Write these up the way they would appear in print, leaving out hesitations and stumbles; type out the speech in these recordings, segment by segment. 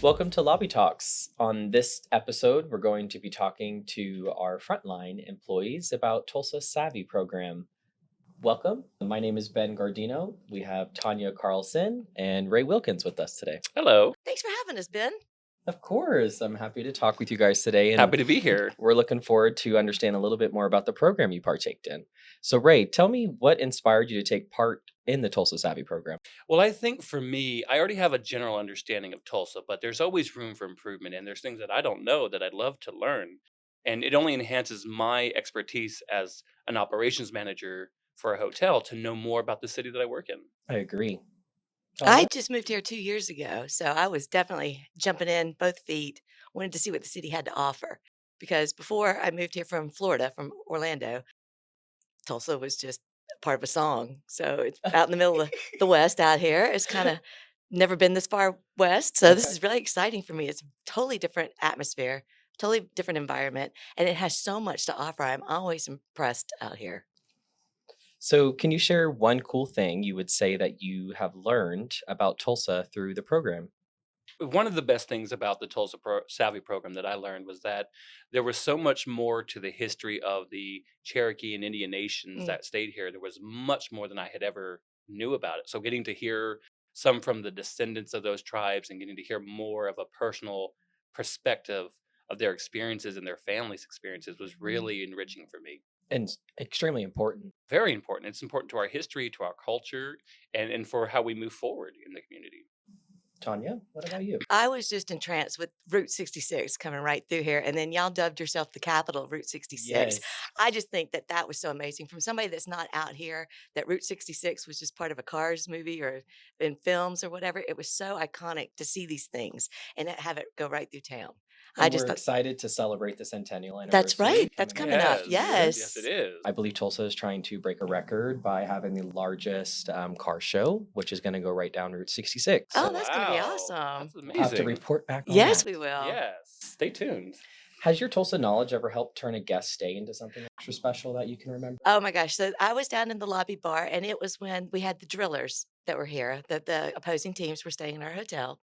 Welcome to Lobby Talks. On this episode, we're going to be talking to our frontline employees about Tulsa Savvy Program. Welcome. My name is Ben Gardino. We have Tanya Carlson and Ray Wilkins with us today. Hello. Thanks for having us, Ben. Of course, I'm happy to talk with you guys today. Happy to be here. We're looking forward to understand a little bit more about the program you partaked in. So, Ray, tell me what inspired you to take part in the Tulsa Savvy Program. Well, I think for me, I already have a general understanding of Tulsa, but there's always room for improvement. And there's things that I don't know that I'd love to learn. And it only enhances my expertise as an operations manager for a hotel to know more about the city that I work in. I agree. I just moved here 2 years ago, so I was definitely jumping in both feet, wanted to see what the city had to offer. Because before I moved here from Florida, from Orlando, Tulsa was just part of a song. So it's out in the middle of the West out here. It's kind of never been this far west. So this Okay. is really exciting for me. It's a totally different atmosphere, totally different environment, and it has so much to offer. I'm always impressed out here. So, can you share one cool thing you would say that you have learned about Tulsa through the program? One of the best things about the Savvy program that I learned was that there was so much more to the history of the Cherokee and Indian nations Mm. that stayed here. There was much more than I had ever knew about it. So getting to hear some from the descendants of those tribes and getting to hear more of a personal perspective of their experiences and their families' experiences was really enriching for me. And extremely important. Very important. It's important to our history, to our culture, and for how we move forward in the community. Tanya, what about you? I was just entranced with Route 66 coming right through here, and then y'all dubbed yourself the capital of Route 66. Yes. I just think that that was so amazing. From somebody that's not out here, that Route 66 was just part of a Cars movie or in films or whatever. It was so iconic to see these things and have it go right through town. I And just we're thought, excited to celebrate the centennial that's anniversary right. That's coming coming up. Yes, Yes. it is. I believe Tulsa is trying to break a record by having the largest car show, which is going to go right down Route 66. Oh, So that's going to be Wow, awesome. that's we'll have to amazing. report back on Yes, that. we will. Yes, stay tuned. Has your Tulsa knowledge ever helped turn a guest stay into something extra special that you can remember? Oh my gosh. So I was down in the lobby bar, and it was when we had the drillers that were here, that the opposing teams were staying in our hotel,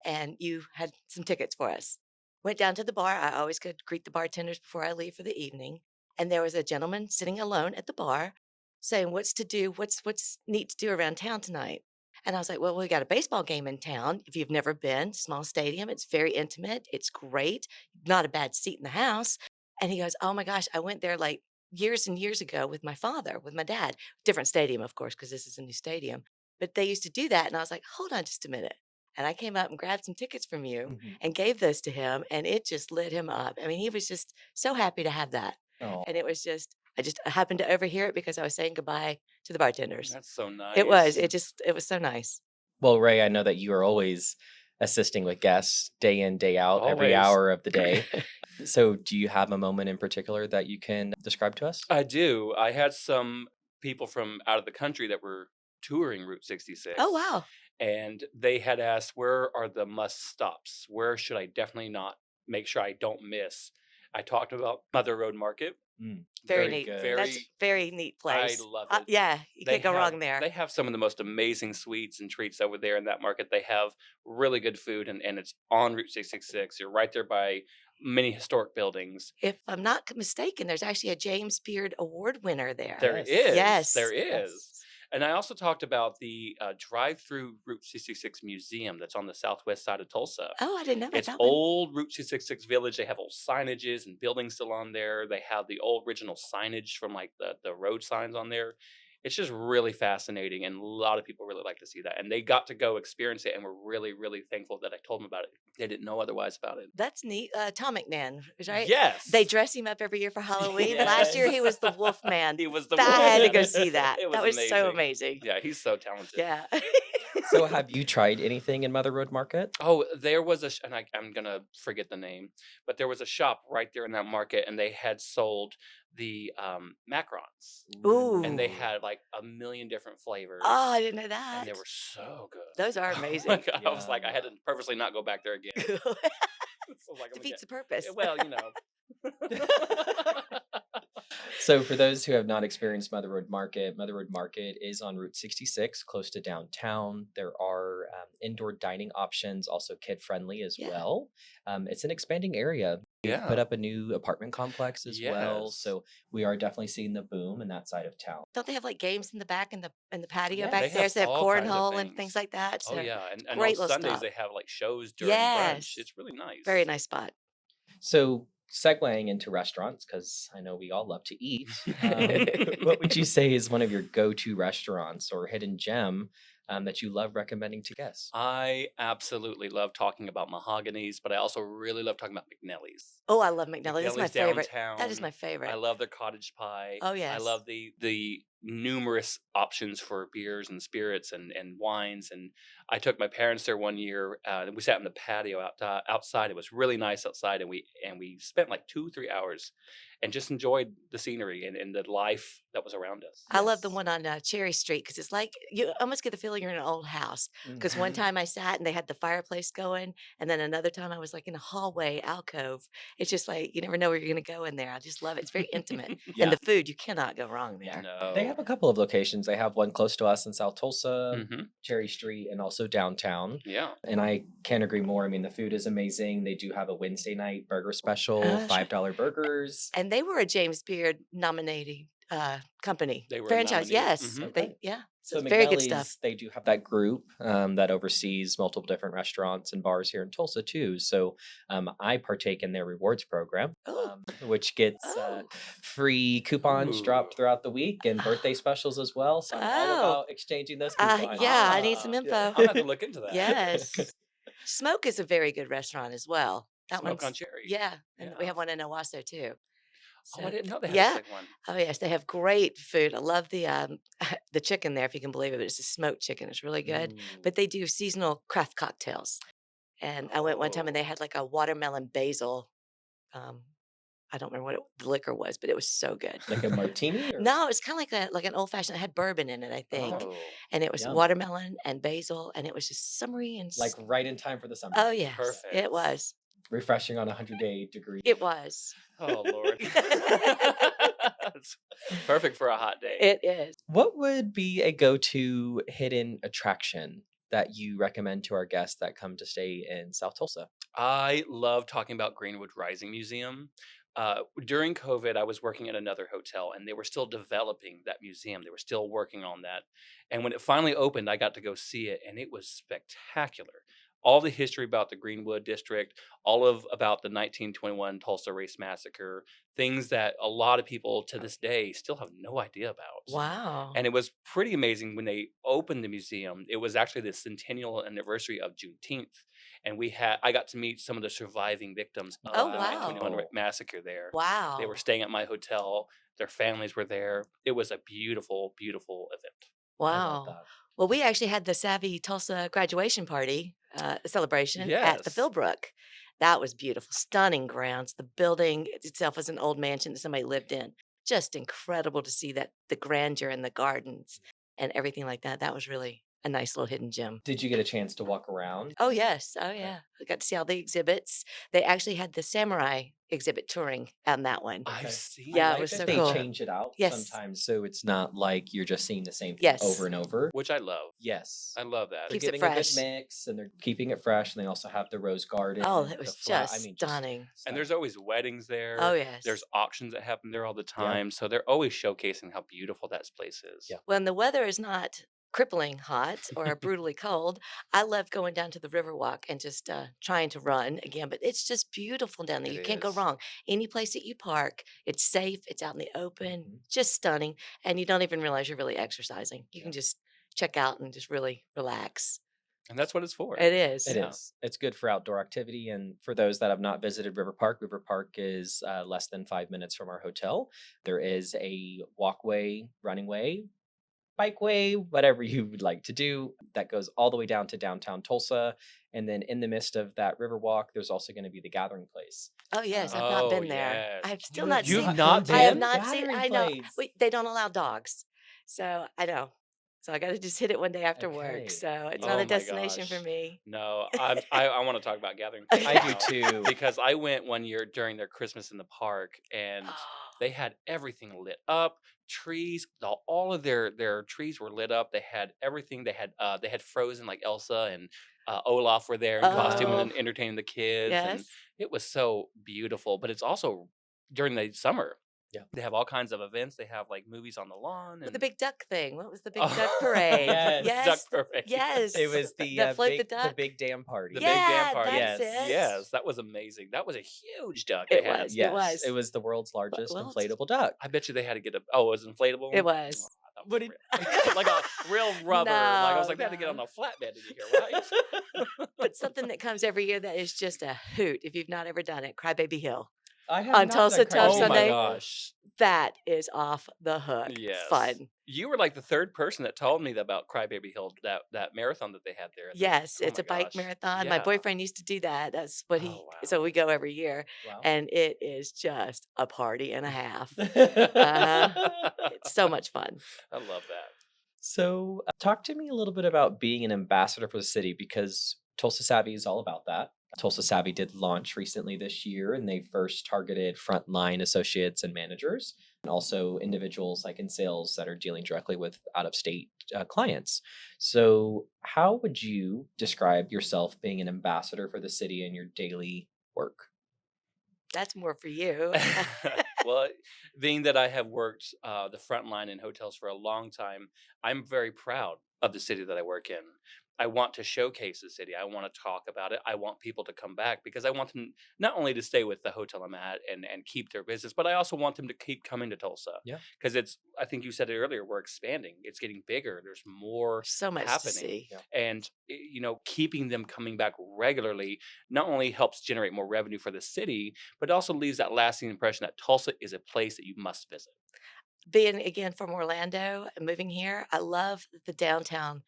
and you had some tickets for us. Went down to the bar. I always could greet the bartenders before I leave for the evening. And there was a gentleman sitting alone at the bar saying, "What's to do? What's neat to do around town tonight?" And I was like, "Well, we got a baseball game in town. If you've never been, small stadium, it's very intimate. It's great. Not a bad seat in the house." And he goes, "Oh my gosh, I went there like years and years ago with my father, with my dad. Different stadium, of course, because this is a new stadium. But they used to do that." And I was like, "Hold on just a minute." And I came up and grabbed some tickets from you Mhm. and gave those to him, and it just lit him up. I mean, he was just so happy to have that. Oh, And it was just, I just happened to overhear it because I was saying goodbye to the bartenders. That's so nice. It was, it was so nice. well, Ray, I know that you are always assisting with guests day in, day out, every Always. hour of the day. So, do you have a moment in particular that you can describe to us? I do. I had some people from out of the country that were touring Route 66. Oh, wow. And they had asked, where are the must stops? Where should I definitely not make sure I don't miss? I talked about Mother Road Market. Very Very neat. good. That's a very neat place. love it. Yeah, you can't go wrong there. They have some of the most amazing sweets and treats over there in that market. They have really good food, and it's on Route 666. You're right there by many historic buildings. If I'm not mistaken, there's actually a James Beard Award winner there. There Yes. is. Yes. There is. Yes. And I also talked about the drive-through Route 666 museum that's on the southwest side of Tulsa. Oh, I didn't know about It's that one. old Route 266 Village. They have old signages and buildings still on there. They have the old original signage from like the road signs on there. It's just really fascinating, and a lot of people really like to see that. And they got to go experience it, and were really, really thankful that I told them about it. They didn't know otherwise about it. That's neat. Tom McMahon, right? Yes, They dress him up every year for Halloween. Last year he was the Wolf Man. He was the. I had to Wolfman. go see that. It That was so amazing. Yeah, he's so talented. Yeah. So, have you tried anything in Mother Road Market? Oh, there was and I'm gonna forget the name, but there was a shop right there in that market, and they had sold the macarons, Ooh. and they had like a million different flavors. Oh, I didn't know that. And they were so good. Those are Oh my amazing. God, I was like, I had to purposely not go back there again. So I was like, I'm Defeats the gonna purpose. well, you know. So, for those who have not experienced Mother Road Market is on Route 66, close to downtown. There are indoor dining options, also kid friendly as Yeah. well. It's an expanding area. We've put Yeah. up a new apartment complex as well, Yes. so we are definitely seeing the boom in that side of town. Don't they have, like, games in the back in the patio They back Yes. there? have So they have all kinds of cornhole and things things. like that, Oh so yeah, and on great little Sundays stop. they have like shows during brunch. Yes. It's really Very nice. nice spot. So, segueing into restaurants, because I know we all love to eat, what would you say is one of your go-to restaurants or hidden gem that you love recommending to guests? I absolutely love talking about mahoganies, but I also really love talking about McNelly's. Oh, I love McNelly. That's my McNelly's favorite. That is downtown. my favorite. I love their cottage pie. Oh, I yes. love the numerous options for beers and spirits and wines. And I took my parents there one year. And we sat in the patio outside. It was really nice outside, and we spent like 2 3 hours, and just enjoyed the scenery and the life that was around us. I love the Yes. one on, Cherry Street because it's like you almost get the feeling you're in an old house. Because one Mhm. time I sat and they had the fireplace going, and then another time I was, like, in a hallway alcove. It's just like you never know where you're gonna go in there. I just love it. It's very intimate. And Yeah. the food, you cannot go wrong Yeah. there. They have No. a couple of locations. They have one close to us in South Tulsa, Hmm. Cherry Street, and also downtown. Yeah. And I can't agree more. I mean, the food is amazing. They do have a Wednesday night burger special, Sure. $5 burgers. And they were a James Beard nominating, company. They were Franchise, nominated. yes. Hmm. Okay. So So it's very good stuff. McNelly's, they do have that group that oversees multiple different restaurants and bars here in Tulsa too. So I partake in their rewards program, Oh, which gets oh, free coupons Ooh. dropped throughout the week and birthday specials as well. So I'm all oh. about exchanging those Yeah, I coupons. need some Ah, Yeah. info. I'm gonna have to look into that. Yes. Smoke is a very good restaurant as well. That Smoke on one's Cherry. yeah, and we Yeah. have one in Owasso too. Oh, I So, didn't know they had a yeah. second one. Oh, yes, they have great food. I love the, the chicken there, if you can believe it, but it's a smoked chicken. It's really good. Ooh. But they do seasonal craft cocktails. And I went one time and they Oh. had like a watermelon basil, um, I don't remember what the liquor was, but it was so good. Like a martini or No, it's kinda like an old fashioned. It had bourbon in it, I think, oh, Oh. and it was yum. watermelon and basil, and it was just summery and Like right in time for the summer. oh, yes, it Perfect. was. Refreshing on a 100-day degree. It was. Oh, Lord. It's perfect for a hot day. It is. What would be a go-to hidden attraction that you recommend to our guests that come to stay in South Tulsa? I love talking about Greenwood Rising Museum. During COVID, I was working at another hotel and they were still developing that museum. They were still working on that. And when it finally opened, I got to go see it and it was spectacular. All the history about the Greenwood district, all of about the 1921 Tulsa Race Massacre, things that a lot of people to this day still have no idea about. Wow. And it was pretty amazing when they opened the museum. It was actually the centennial anniversary of Juneteenth, and I got to meet some of the surviving victims of Oh, the wow. 1921 Wow. massacre there. They were Wow. staying at my hotel. Their families were there. It was a beautiful, beautiful event. I love Wow. that. Well, we actually had the Savvy Tulsa graduation party, celebration at the Yes. Philbrook. That was beautiful, stunning grounds. The building itself was an old mansion that somebody lived in. Just incredible to see that the grandeur and the gardens and everything like that. That was really a nice little hidden gem. Did you get a chance to walk around? Oh, yes. Oh, Okay. yeah. I got to see all the exhibits. They actually had the samurai exhibit touring on that one. I've Okay. I seen Yeah, it like was that. that so they cool. change it out Yes. sometimes so it's not like you're just seeing the same thing over Yes. and over. Which I love. Yes. I love that. They're Keeps it giving a good fresh. mix and they're keeping it fresh. And they also have the rose garden, Oh, that the was flat. I just mean, just stunning. And stunning. there's always weddings Oh, there. yes. There's auctions that happen there all the Yeah. time. So they're always showcasing how beautiful that place is. Yeah. When the weather is not crippling hot or brutally cold, I love going down to the Riverwalk and just trying to run again. But it's just beautiful down there. It You can't go is. wrong. Any place that you park, it's safe. It's out in the open, Mhm. just stunning, and you don't even realize you're really exercising. You Yeah. can just check out and just really relax. And that's what it's for. It is. It Yeah. is. It's good for outdoor activity. And for those that have not visited River Park is less than 5 minutes from our hotel. There is a walkway, running way, bikeway, whatever you would like to do, that goes all the way down to downtown Tulsa. And then in the midst of that river walk, there's also going to be the gathering place. Oh yes, I've not Oh, been there. yes. I've still You not have You've seen. not I have been? not seen. Gathering I know. place. They don't allow dogs, so I know. So I got to just hit it one day after work. Okay. So it's Yeah. not Oh a my destination for gosh. me. No, I want to talk about Gathering Okay. Place I do now too. because I went one year during their Christmas in the park and Oh, they had everything lit up, trees, all of their trees were lit up. They had everything. They had frozen like Elsa and Olaf were there in costume Oh, and entertaining the kids, and yes. it was so beautiful. But it's also during the summer. Yeah. They have all kinds of events. They have like movies on the lawn With the and big duck thing. What was the big duck oh, parade? Yes. duck Yes, parade. It yes. was the That float the the duck. big dam The party. big dam Yeah, party. that's Yes. it. Yes, that was amazing. That was a huge duck they It had. was. It Yes. It was. was the world's largest Well, inflatable duck. I bet you they had to get a. Oh, it was inflatable. it Oh, was. I thought it What was did like a real rubber. Like I was No, like, they had to get on no. a flatbed to get here, right? But something that comes every year that is just a hoot if you've not ever done it, Crybaby Hill. I have On not Tulsa done Tough Oh Crybaby my Sunday, Hill. gosh. that is off the hook. Yes. Fun. You were like the third person that told me about Crybaby Hill, that marathon that they had there. Yes, Oh it's my a bike gosh. marathon. My Yeah. boyfriend used to do that. That's what Oh so we wow. go every year, Wow. and it is just a party and a half. Uh-huh. I It's so much fun. love that. So, talk to me a little bit about being an ambassador for the city because Tulsa Savvy is all about that. Tulsa Savvy did launch recently this year, and they first targeted frontline associates and managers, and also individuals like in sales that are dealing directly with out of state clients. So, how would you describe yourself being an ambassador for the city in your daily work? That's more for you. Well, being that I have worked the front line in hotels for a long time, I'm very proud of the city that I work in. I want to showcase the city. I want to talk about it. I want people to come back because I want them not only to stay with the hotel I'm at and keep their business, but I also want them to keep coming to Tulsa Yeah. because I think you said it earlier, we're expanding. It's getting bigger. There's more So much to happening. see. Yeah. And, keeping them coming back regularly not only helps generate more revenue for the city, but also leaves that lasting impression that Tulsa is a place that you must visit. Being again from Orlando and moving here, I love the downtown.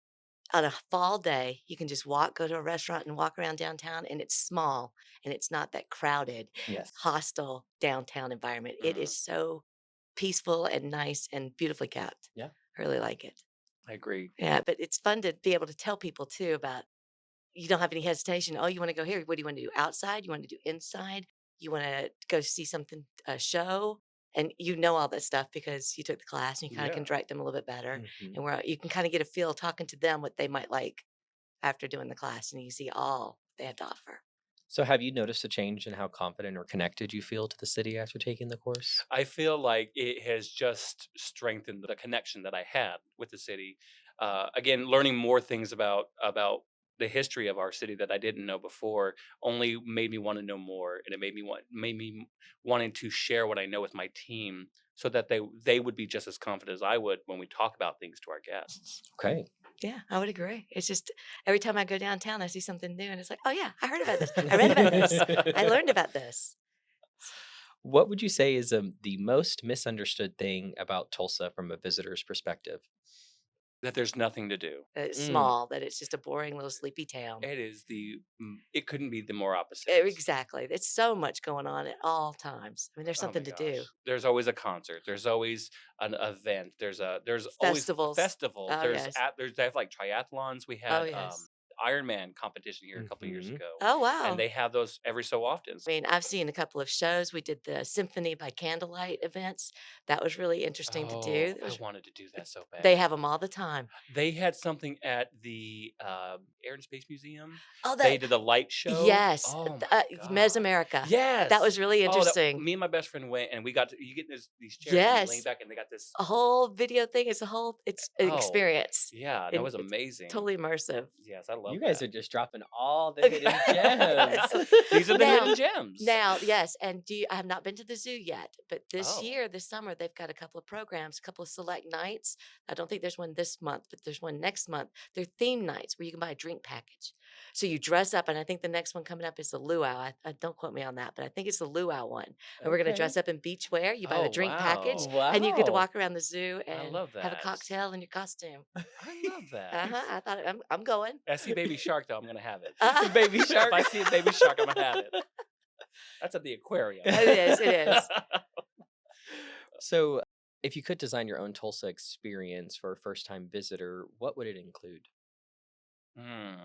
On a fall day, you can just go to a restaurant and walk around downtown, and it's small and it's not that crowded, Yes. hostile downtown environment. It Mm, is so peaceful and nice and beautifully kept. Yeah. I really like it. I agree. Yeah, but it's fun to be able to tell people too about you don't have any hesitation. Oh, you want to go here? What do you want to do outside? You want to do inside? You want to go see something, a show? And you know all that stuff because you took the class and you kind of Yeah. can direct them a little bit better. Mhm. And where you can kind of get a feel talking to them what they might like after doing the class and you see all they have to offer. So, have you noticed a change in how confident or connected you feel to the city after taking the course? I feel like it has just strengthened the connection that I had with the city. Again, learning more things about the history of our city that I didn't know before only made me want to know more, and it made me wanting to share what I know with my team, so that they would be just as confident as I would when we talk about things to our guests. Okay. Yeah, I would agree. It's just every time I go downtown, I see something new and it's like, oh, yeah, I heard about this. I read about this. I learned about this. What would you say is the most misunderstood thing about Tulsa from a visitor's perspective? That there's nothing to do. That it's Mm, small, that it's just a boring little sleepy town. It couldn't be the more opposite. Exactly. There's so much going on at all times. I mean, there's Oh my something to do. gosh. There's always a concert. There's always an event. There's always Festivals. festivals. Oh, yes. They have like triathlons. We Oh, had yes. Ironman competition here a couple years mhm. ago. Oh, And wow. they have those every so often. I mean, I've seen a couple of shows. We did the Symphony by Candlelight events. That was really interesting to do. Oh, It I was, wanted to do that so they bad. have them all the time. They had something at the Air and Space Museum. Oh, They that, did a light show. yes. Oh my gosh. Mesamerica. That Yes. was really Oh, that interesting. me and my best friend went, and we got to you get these chairs and you lean Yes. back and they got this. A whole video thing. It's an Oh, experience. yeah, that And was it's amazing. totally immersive. Yes, I You love guys that. are just dropping all the hidden gems. These are the Now, hidden gems. yes, and I have not been to the zoo yet, but this Oh, year, this summer, they've got a couple of programs, a couple of select nights. I don't think there's one this month, but there's one next month. They're theme nights where you can buy a drink package. So you dress up, and I think the next one coming up is the luau. I don't quote me on that, but I think it's the luau one. And we're going to Okay. dress up in beach wear. You buy the oh drink package, wow. and you get to Wow. walk around the zoo I and love have a that. cocktail in your costume. I love Uh that. huh. I thought I'm going. I see baby shark though, I'm gonna have it. Uh, Baby If shark. I see a baby shark, I'm gonna have it. That's at the aquarium. it is. It is. So, if you could design your own Tulsa experience for a first time visitor, what would it include? Hmm,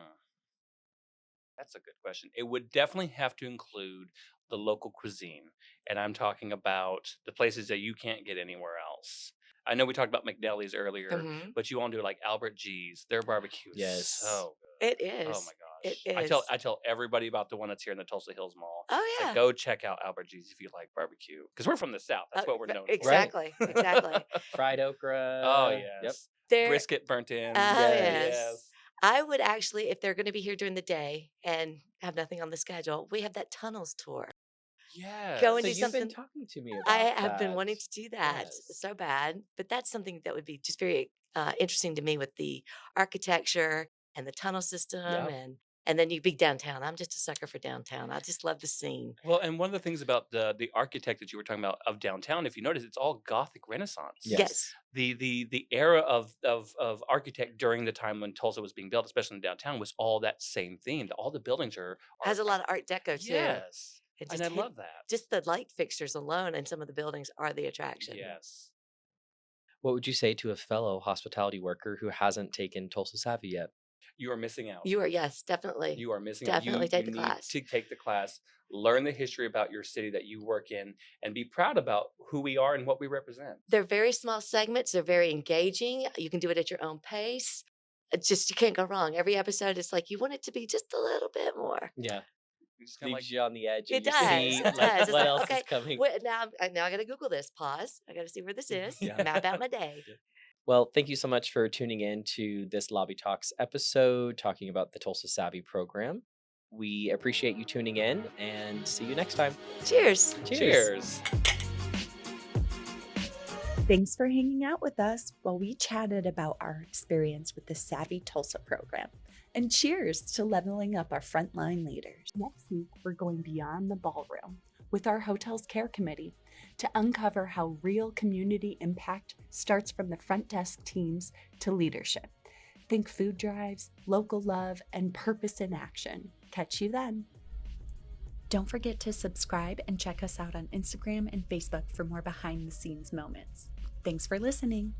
that's a good question. It would definitely have to include the local cuisine, and I'm talking about the places that you can't get anywhere else. I know we talked about McNelly's earlier, Hmm. but you want to do like Albert G's. Their barbecue is Yes. so It good. Oh is. my It I is. tell everybody about the one that's here in the Tulsa Hills Mall. Oh, Say, yeah. go check out Albert G's if you like barbecue. Because we're from the South. That's what we're known for. Right. Exactly, exactly. Fried Oh, okra. Yep. yes. There Brisket burnt in. Oh, Yes. yes. I would actually, if they're gonna be here during the day and have nothing on the schedule, we have that tunnels tour. Go Yes. So into you've been something talking to me I about have been that. wanting to do that Yes. so bad, but that's something that would be just very, interesting to me with the architecture and the tunnel system, Yep. and then you be downtown. I'm just a sucker for downtown. I just love the scene. Well, and one of the things about the architect that you were talking about of downtown, if you notice, it's all Gothic Renaissance. Yes. Yes. The era of architect during the time when Tulsa was being built, especially in downtown, was all that same theme. All the buildings are Has a lot of art deco too. yes, It and just I hit love that. just the light fixtures alone and some of the buildings are the attraction. Yes. What would you say to a fellow hospitality worker who hasn't taken Tulsa Savvy yet? You are missing out. You are yes, definitely. You are missing out. Definitely take the need class. to take the class, learn the history about your city that you work in, and be proud about who we are and what we represent. They're very small segments. They're very engaging. You can do it at your own pace. It's just you can't go wrong. Every episode is like you want it to be just a little bit more. Yeah. You just kind of Leaves you on the edge. It And you does. see It like does. It's what like, else okay, is coming. now I got to Google this. Pause. I got to see where this is. Yeah. Map out my day. Well, thank you so much for tuning in to this Lobby Talks episode talking about the Tulsa Savvy program. We appreciate you tuning in and see you next time. Cheers. cheers. Thanks for hanging out with us while we chatted about our experience with the Savvy Tulsa program. And cheers to leveling up our frontline leaders. Next week, we're going beyond the ballroom with our hotel's care committee to uncover how real community impact starts from the front desk teams to leadership. Think food drives, local love, and purpose in action. Catch you then. Don't forget to subscribe and check us out on Instagram and Facebook for more behind the scenes moments. Thanks for listening.